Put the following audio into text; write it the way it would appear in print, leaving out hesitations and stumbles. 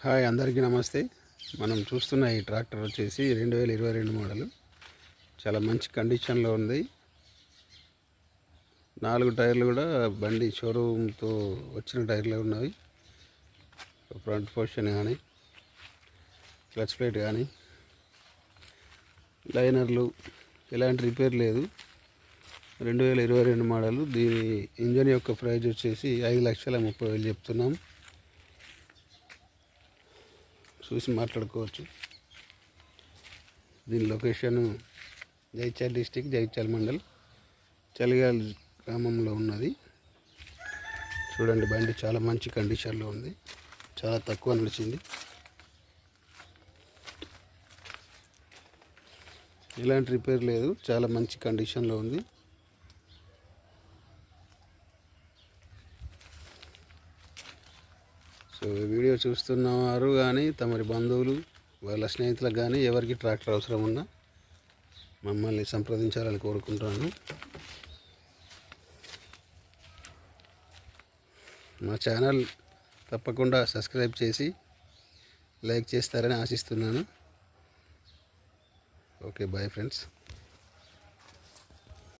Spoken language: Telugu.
హాయ్ అందరికీ నమస్తే. మనం చూస్తున్న ఈ ట్రాక్టర్ వచ్చేసి 2022 మోడల్. చాలా మంచి కండిషన్లో ఉంది. 4 టైర్లు కూడా బండి షోరూమ్తో వచ్చిన టైర్లు ఉన్నవి. ఫ్రంట్ పొజిషన్ కానీ, క్లచ్ ప్లేట్ కానీ, లైనర్లు ఎలాంటి రిపేర్ లేదు. 2022 మోడల్. దీని ఇంజన్ యొక్క ప్రైజ్ వచ్చేసి 5,30,000 చెప్తున్నాం. చూసి మాట్లాడుకోవచ్చు. దీని లొకేషన్ జైత్యాల డిస్టిక్, జైత్యాల మండల్, చలిగాల్ గ్రామంలో ఉన్నది. చూడండి, బండి చాలా మంచి కండిషన్లో ఉంది. చాలా తక్కువ నడిచింది. ఎలాంటి రిపేర్ లేదు. చాలా మంచి కండిషన్లో ఉంది. సో వీడియో చూస్తున్నవారు కానీ, తమరి బంధువులు, వాళ్ళ స్నేహితులకు కానీ ఎవరికి ట్రాక్టర్ అవసరం ఉన్నా మమ్మల్ని సంప్రదించాలని కోరుకుంటున్నాను. మా ఛానల్ తప్పకుండా సబ్స్క్రైబ్ చేసి లైక్ చేస్తారని ఆశిస్తున్నాను. Okay, bye friends.